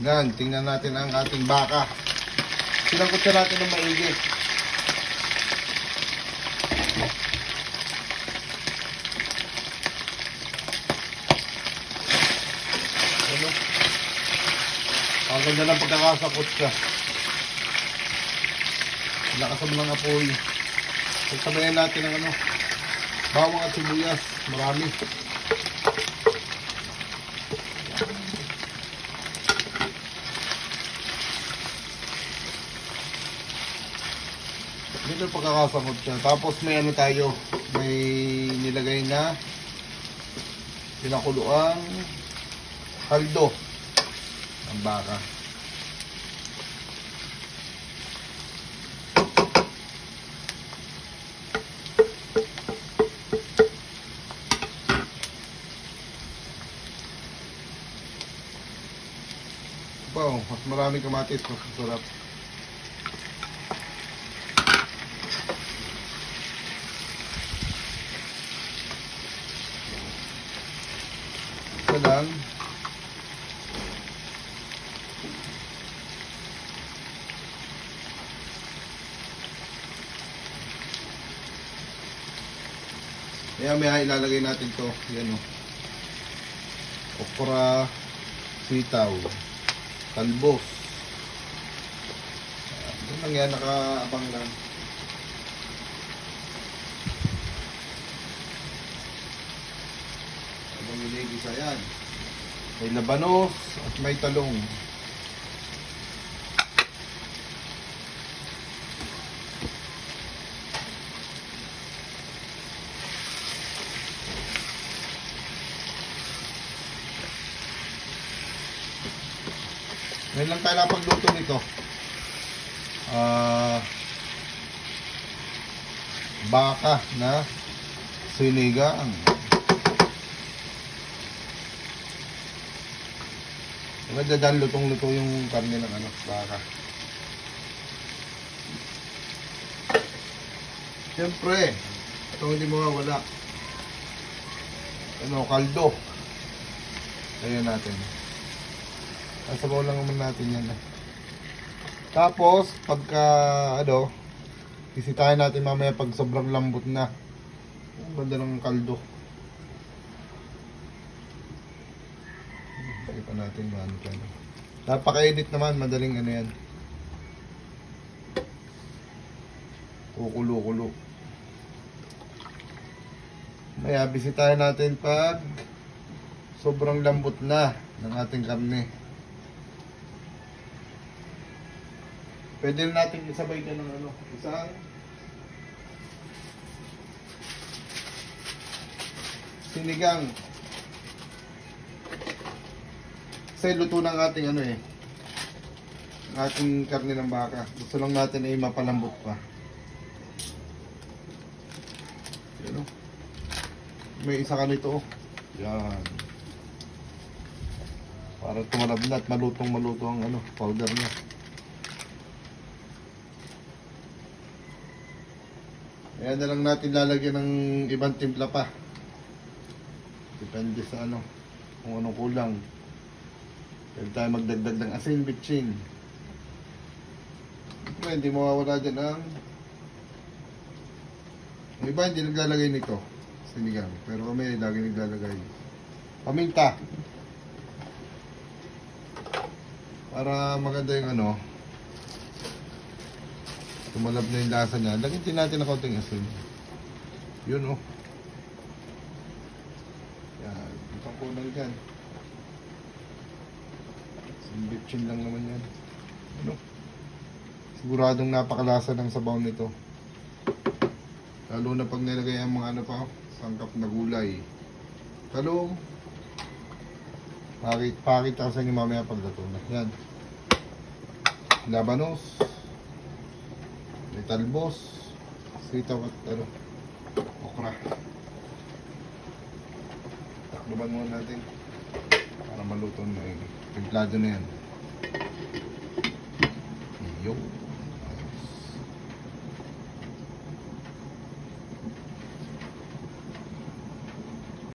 Yan, tingnan natin ang ating baka. Sinangkot na natin ng maigi. Ano? Ang ganda ng pagkakasakot siya. Lakas mo ng apoy. Pagsabayan natin ng ano, bawang at sibuyas. Marami. Dito yung pagkakasakot siya. Tapos may ano tayo, may nilagay na pinakuluang kaldo ng baka. Wow, mas maraming kamatis, mas masarap. Ito lang. Maya ilalagay natin to. Yan o. Okra, sitaw, talbos. Doon lang yan, nakaabang lang. Abang iligisa yan. May labanos at may talong. Ngayon lang tayo napagluto nito. Baka na sinigang. Maganda dahil lutong-luto yung karne ng ano, baka. Siyempre, itong hindi mawawala. Ano, kaldo. Ayan natin. Sabaw lang naman natin yan. Tapos, pagka, ano, isitahin natin mamaya pag sobrang lambot na. Ang ganda ng kaldo. Hindi pa natin maano dyan. Napaka-edit naman, madaling ano yan. Kukulo-kulo. Maya, bisitahin natin pag sobrang lambot na ng ating karne. Pwede natin isabay ka ng ano, isang sinigang. Kasi luto ng ating ano eh, ating karne ng baka. Gusto lang natin ay mapalambot pa. Yan o. May isa ka nito. Yan. Para tumalab na at malutong-maluto ang ano, powder niya. Ayan na lang natin lalagyan ng ibang timpla pa. Depende sa ano, kung anong kulang. Pwede tayo magdagdag ng asin, bitchin. Hindi mawawala dyan ang iba hindi naglalagay nito sinigang, pero kami lagi naglalagay paminta para maganda yung ano, tumalab na yung lasa niya. Lagyan din natin ng konting asin. Yun oh. Yan, itong kulang dyan. Bitchin lang naman yan. Ano? Siguradong napakalasa ng sabaw nito. Lalo na pag nilagay ang mga ano pa, sangkap na gulay. Talong. Pakita sa inyo mamaya pagdato na. Yan. Labanos. May talbos. Sitaw at ano, okra. Takluban muna natin para maluto na. Templado na yan. Yung